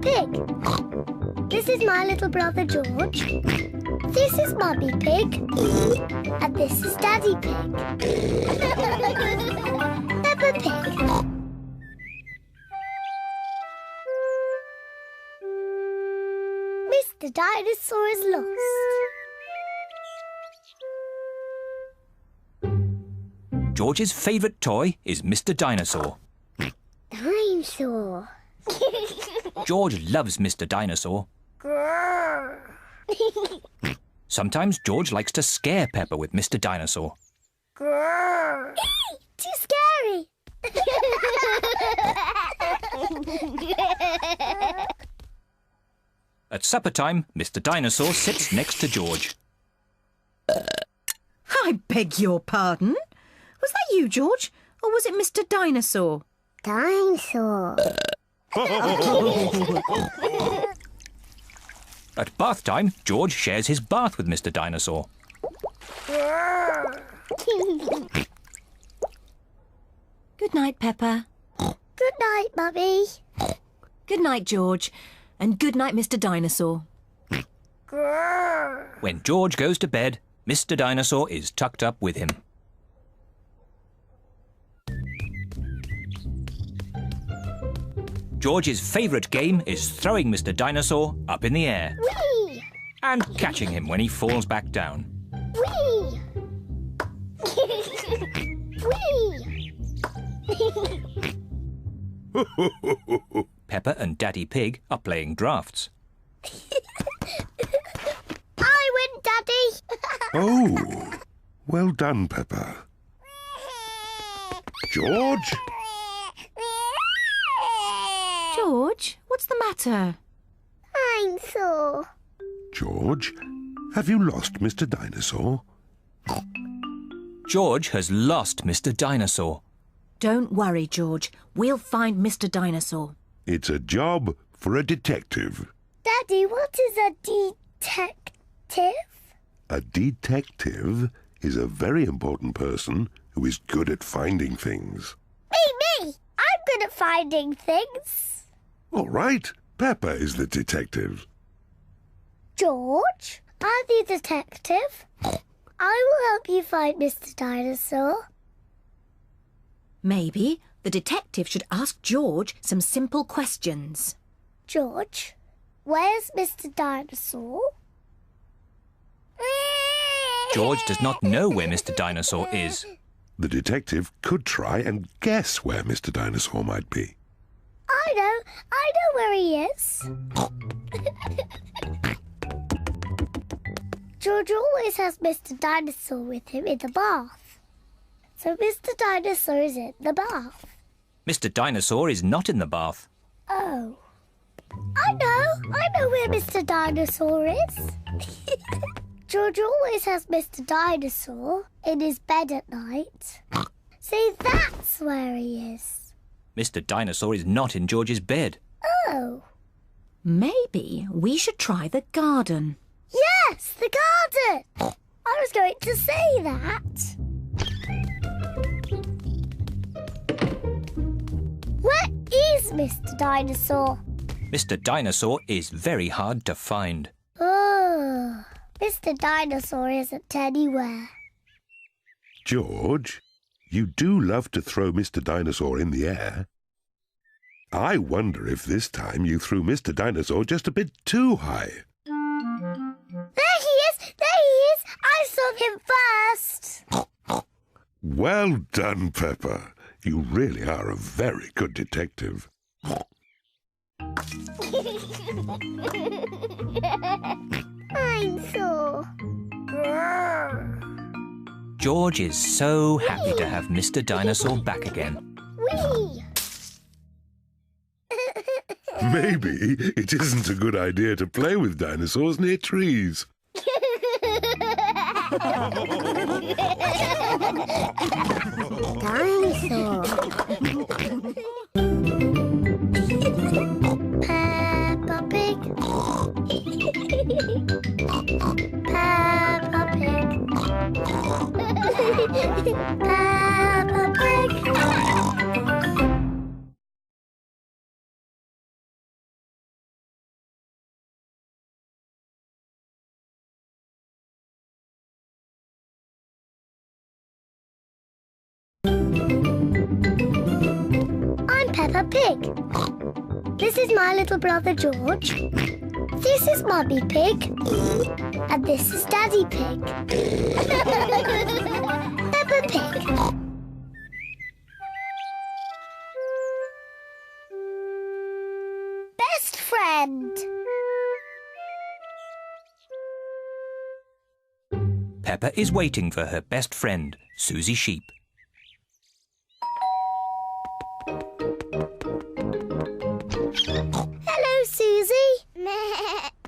Peppa Pig. This is my little brother George. This is Mummy Pig. And this is Daddy Pig. Peppa Pig. Mr. Dinosaur is lost. George's favourite toy is Mr. Dinosaur. Dinosaur. George loves Mr. Dinosaur. Sometimes George likes to scare Peppa with Mr. Dinosaur. Too scary. At supper time, Mr. Dinosaur sits next to George. I beg your pardon? Was that you, George? Or was it Mr. Dinosaur? Dinosaur. At bath time, George shares his bath with Mr. Dinosaur. Good night, Peppa. Good night, Mummy. Good night, George. And good night, Mr. Dinosaur. When George goes to bed, Mr. Dinosaur is tucked up with him. George's favourite game is throwing Mr. Dinosaur up in the air Whee! and catching him when he falls back down. Whee! Whee! Peppa and Daddy Pig are playing drafts. I win, Daddy. Oh, well done, Peppa. George? George, what's the matter? Dinosaur. George, have you lost Mr. Dinosaur? George has lost Mr. Dinosaur. Don't worry, George. We'll find Mr. Dinosaur. It's a job for a detective. Daddy, what is a detective? A detective is a very important person who is good at finding things. Me! I'm good at finding things. All right, Peppa is the detective. George, I'm the detective. I will help you find Mr. Dinosaur. Maybe the detective should ask George some simple questions. George, where's Mr. Dinosaur? George does not know where Mr. Dinosaur is. The detective could try and guess where Mr. Dinosaur might be. I know where he is. George always has Mr. Dinosaur with him in the bath. So Mr. Dinosaur is in the bath. Mr. Dinosaur is not in the bath. Oh. I know where Mr. Dinosaur is. George always has Mr. Dinosaur in his bed at night. See, that's where he is. Mr. Dinosaur is not in George's bed. Oh. Maybe we should try the garden. Yes, the garden. I was going to say that. Where is Mr. Dinosaur? Mr. Dinosaur is very hard to find. Oh, Mr. Dinosaur isn't anywhere. George, you do love to throw Mr. Dinosaur in the air. I wonder if this time you threw Mr. Dinosaur just a bit too high. There he is! There he is! I saw him first! Well done, Peppa. You really are a very good detective. Dinosaur. George is so happy to have Mr. Dinosaur back again. Whee! Maybe it isn't a good idea to play with dinosaurs near trees. Dinosaur. Peppa Pig. Peppa Pig. Peppa Pig. Peppa Pig. This is my little brother George. This is Mummy Pig. And this is Daddy Pig. Peppa Pig. Best friend. Peppa is waiting for her best friend, Susie Sheep. Hello, Susie.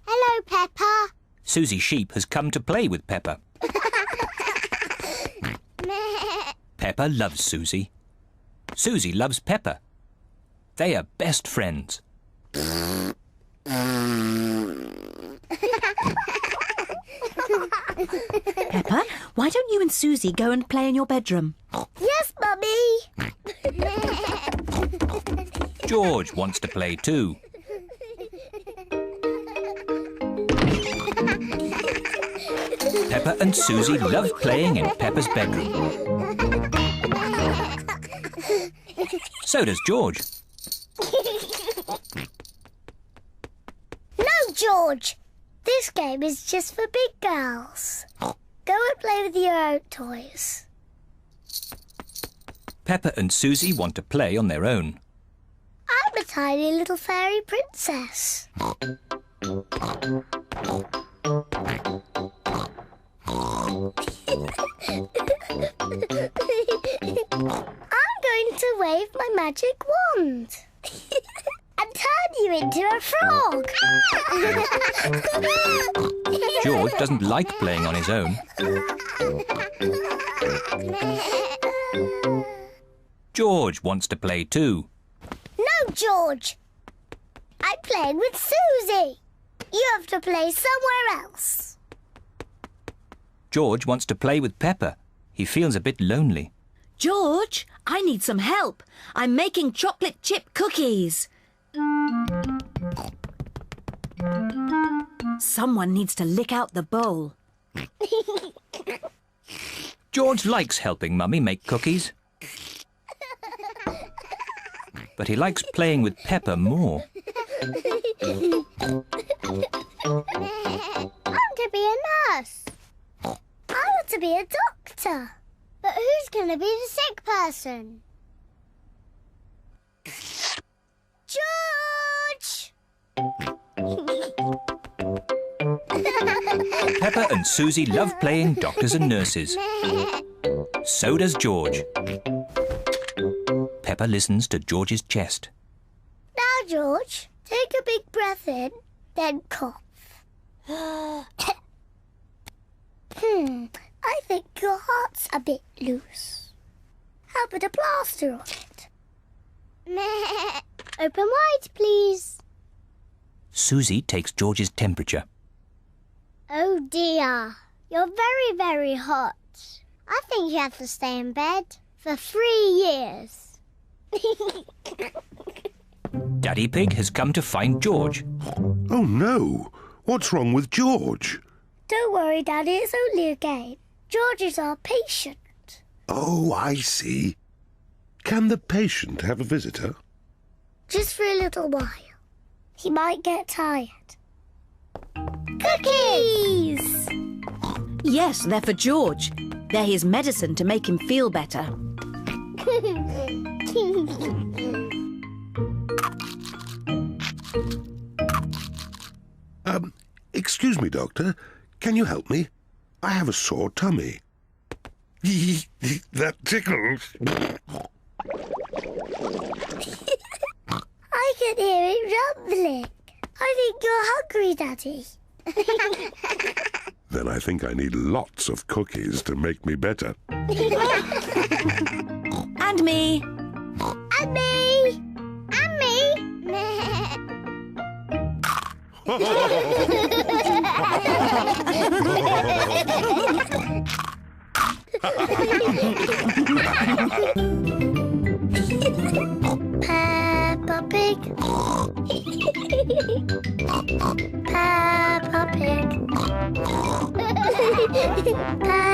Hello, Peppa. Susie Sheep has come to play with Peppa. Peppa loves Susie. Susie loves Peppa. They are best friends. Peppa, why don't you and Susie go and play in your bedroom? Yes, Mummy. George wants to play too. Peppa and Susie love playing in Peppa's bedroom. So does George. No, George. This game is just for big girls. Go and play with your own toys. Peppa and Susie want to play on their own. I'm a tiny little fairy princess. I'm going to wave my magic wand and turn you into a frog. George doesn't like playing on his own. George wants to play too. No, George. I'm playing with Susie. You have to play somewhere else. George wants to play with Peppa. He feels a bit lonely. George, I need some help. I'm making chocolate chip cookies. Someone needs to lick out the bowl. George likes helping Mummy make cookies. But he likes playing with Peppa more. I'm to be a nurse. I want to be a doctor. But who's going to be the sick person? George! Peppa and Susie love playing doctors and nurses. So does George. Peppa listens to George's chest. Now, George, take a big breath in, then cough. I think your heart's a bit loose. How about a plaster on it? Open wide, please. Susie takes George's temperature. Oh dear, you're very, very hot. I think you have to stay in bed for 3 years. Daddy Pig has come to find George. Oh, no. What's wrong with George? Don't worry, Daddy, it's only a game. George is our patient. Oh, I see. Can the patient have a visitor? Just for a little while. He might get tired. Cookies! Yes, they're for George. They're his medicine to make him feel better. Excuse me, Doctor. Can you help me? I have a sore tummy. That tickles. I can hear it rumbling. I think you're hungry, Daddy. Then I think I need lots of cookies to make me better. And me. And me! And me! Peppa Pig. Peppa Pig. Peppa